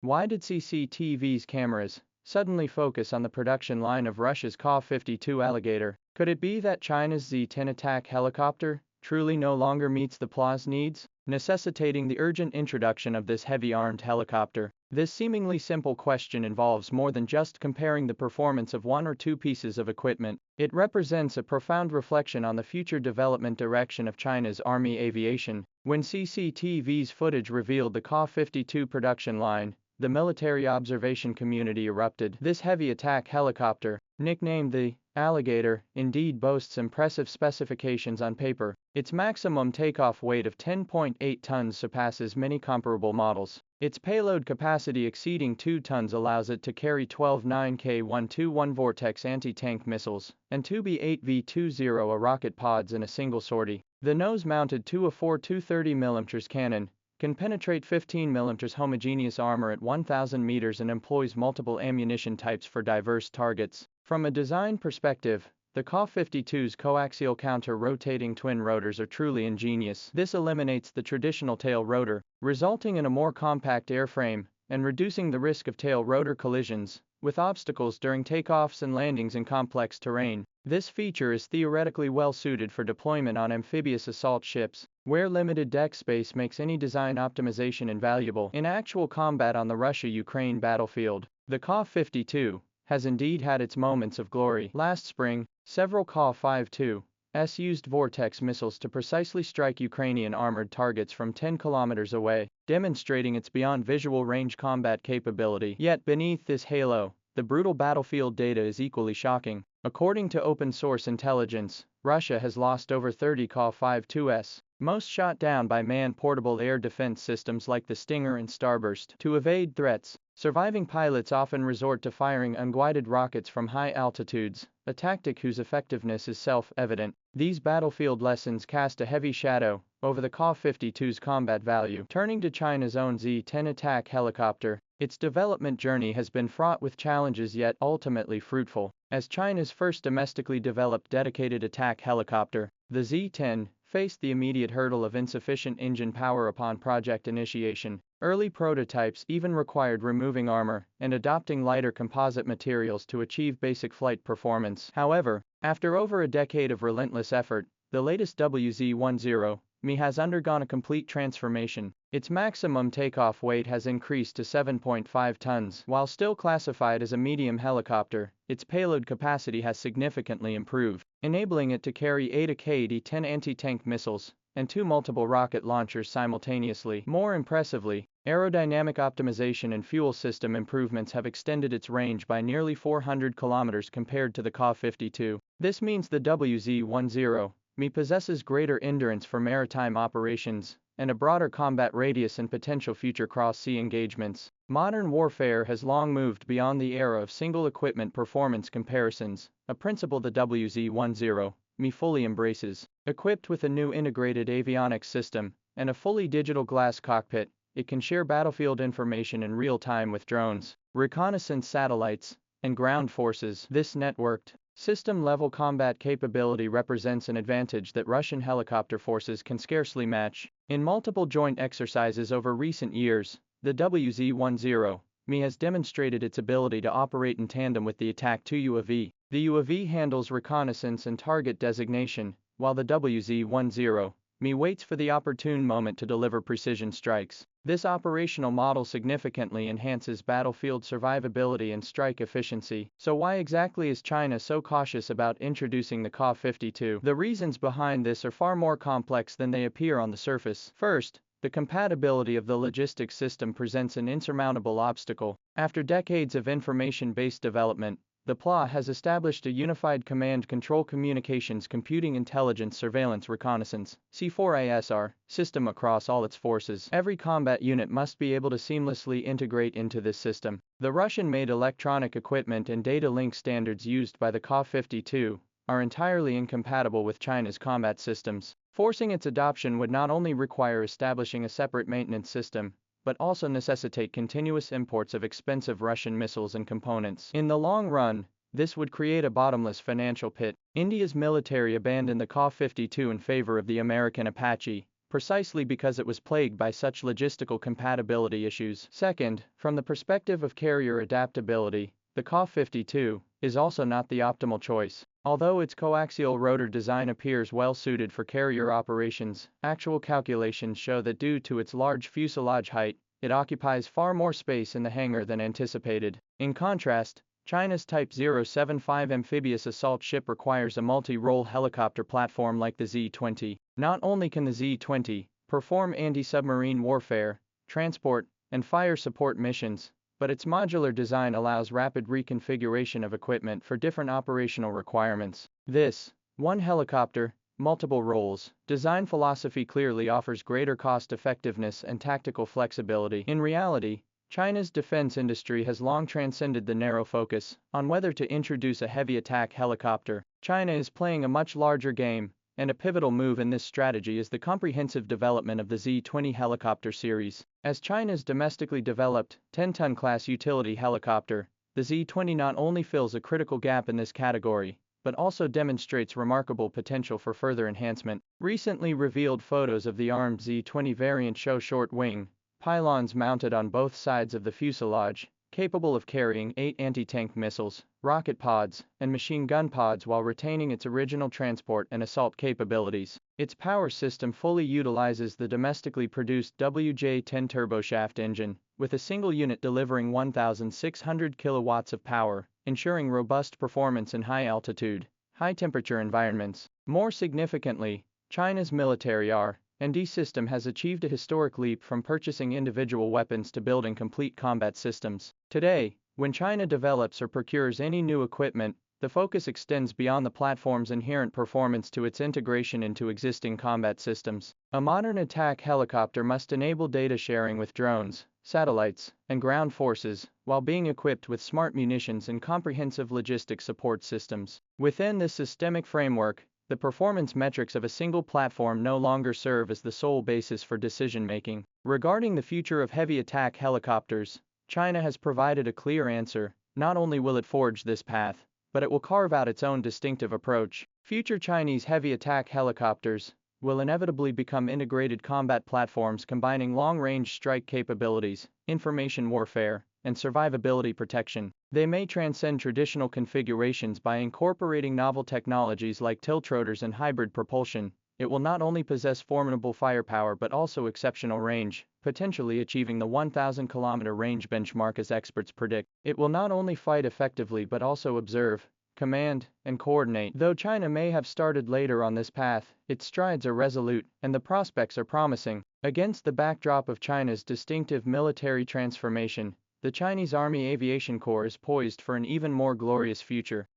Why did CCTV's cameras suddenly focus on the production line of Russia's K52 Alligator? Could it be that China's Z-10 attack helicopter truly no longer meets the PLA's needs, necessitating the urgent introduction of this heavy-armed helicopter? This seemingly simple question involves more than just comparing the performance of one or two pieces of equipment. It represents a profound reflection on the future development direction of China's army aviation. When CCTV's footage revealed the K52 production line, the military observation community erupted. This heavy attack helicopter, nicknamed the Alligator, indeed boasts impressive specifications on paper. Its maximum takeoff weight of 10.8 tons surpasses many comparable models. Its payload capacity exceeding 2 tons allows it to carry 12 9K121 Vortex anti-tank missiles and 2 B-8V-20 rocket pods in a single sortie. The nose-mounted 2A4 230mm cannon can penetrate 15mm homogeneous armor at 1,000 meters and employs multiple ammunition types for diverse targets. From a design perspective, the K52's coaxial counter-rotating twin rotors are truly ingenious. This eliminates the traditional tail rotor, resulting in a more compact airframe and reducing the risk of tail-rotor collisions with obstacles during takeoffs and landings in complex terrain. This feature is theoretically well suited for deployment on amphibious assault ships, where limited deck space makes any design optimization invaluable. In actual combat on the Russia-Ukraine battlefield, the K52 has indeed had its moments of glory. Last spring, several K52s used Vortex missiles to precisely strike Ukrainian armored targets from 10 kilometers away, demonstrating its beyond visual range combat capability. Yet beneath this halo, the brutal battlefield data is equally shocking. According to open-source intelligence, Russia has lost over 30 K52s, most shot down by man-portable air defense systems like the Stinger and Starburst. To evade threats, surviving pilots often resort to firing unguided rockets from high altitudes, a tactic whose effectiveness is self-evident. These battlefield lessons cast a heavy shadow over the K52's combat value. Turning to China's own Z-10 attack helicopter, its development journey has been fraught with challenges yet ultimately fruitful. As China's first domestically developed dedicated attack helicopter, the Z-10 faced the immediate hurdle of insufficient engine power upon project initiation. Early prototypes even required removing armor and adopting lighter composite materials to achieve basic flight performance. However, after over a decade of relentless effort, the latest WZ-10 has undergone a complete transformation. Its maximum takeoff weight has increased to 7.5 tons. While still classified as a medium helicopter, its payload capacity has significantly improved, enabling it to carry 8 KD-10 anti-tank missiles and 2 multiple rocket launchers simultaneously. More impressively, aerodynamic optimization and fuel system improvements have extended its range by nearly 400 kilometers compared to the K52. This means the WZ-10 possesses greater endurance for maritime operations and a broader combat radius and potential future cross-sea engagements. Modern warfare has long moved beyond the era of single equipment performance comparisons, a principle the WZ-10 fully embraces. Equipped with a new integrated avionics system and a fully digital glass cockpit, it can share battlefield information in real time with drones, reconnaissance satellites, and ground forces. This networked, system-level combat capability represents an advantage that Russian helicopter forces can scarcely match. In multiple joint exercises over recent years, the WZ-10 has demonstrated its ability to operate in tandem with the Attack 2 UAV. The UAV handles reconnaissance and target designation, while the WZ-10 waits for the opportune moment to deliver precision strikes. This operational model significantly enhances battlefield survivability and strike efficiency. So why exactly is China so cautious about introducing the K52? The reasons behind this are far more complex than they appear on the surface. First, the compatibility of the logistics system presents an insurmountable obstacle. After decades of information-based development, the PLA has established a unified command-control communications computing intelligence surveillance reconnaissance (C4ISR) system across all its forces. Every combat unit must be able to seamlessly integrate into this system. The Russian-made electronic equipment and data link standards used by the K52 are entirely incompatible with China's combat systems. Forcing its adoption would not only require establishing a separate maintenance system, but also necessitate continuous imports of expensive Russian missiles and components. In the long run, this would create a bottomless financial pit. India's military abandoned the K52 in favor of the American Apache, precisely because it was plagued by such logistical compatibility issues. Second, from the perspective of carrier adaptability, the K52 is also not the optimal choice. Although its coaxial rotor design appears well suited for carrier operations, actual calculations show that due to its large fuselage height, it occupies far more space in the hangar than anticipated. In contrast, China's Type 075 amphibious assault ship requires a multi-role helicopter platform like the Z-20. Not only can the Z-20 perform anti-submarine warfare, transport, and fire support missions, but its modular design allows rapid reconfiguration of equipment for different operational requirements. This one helicopter, multiple roles design philosophy clearly offers greater cost-effectiveness and tactical flexibility. In reality, China's defense industry has long transcended the narrow focus on whether to introduce a heavy attack helicopter. China is playing a much larger game, and a pivotal move in this strategy is the comprehensive development of the Z-20 helicopter series. As China's domestically developed 10-ton class utility helicopter, the Z-20 not only fills a critical gap in this category, but also demonstrates remarkable potential for further enhancement. Recently revealed photos of the armed Z-20 variant show short wing pylons mounted on both sides of the fuselage, capable of carrying 8 anti-tank missiles, rocket pods, and machine gun pods while retaining its original transport and assault capabilities. Its power system fully utilizes the domestically produced WZ-10 turboshaft engine, with a single unit delivering 1,600 kilowatts of power, ensuring robust performance in high-altitude, high-temperature environments. More significantly, China's military R&D system has achieved a historic leap from purchasing individual weapons to building complete combat systems. Today, when China develops or procures any new equipment, the focus extends beyond the platform's inherent performance to its integration into existing combat systems. A modern attack helicopter must enable data sharing with drones, satellites, and ground forces, while being equipped with smart munitions and comprehensive logistics support systems. Within this systemic framework, the performance metrics of a single platform no longer serve as the sole basis for decision-making. Regarding the future of heavy attack helicopters, China has provided a clear answer. Not only will it forge this path, but it will carve out its own distinctive approach. Future Chinese heavy attack helicopters will inevitably become integrated combat platforms combining long-range strike capabilities, information warfare, and survivability protection. They may transcend traditional configurations by incorporating novel technologies like tiltrotors and hybrid propulsion. It will not only possess formidable firepower but also exceptional range, potentially achieving the 1,000-kilometer range benchmark as experts predict. It will not only fight effectively but also observe, command, and coordinate. Though China may have started later on this path, its strides are resolute, and the prospects are promising. Against the backdrop of China's distinctive military transformation, the Chinese Army Aviation Corps is poised for an even more glorious future.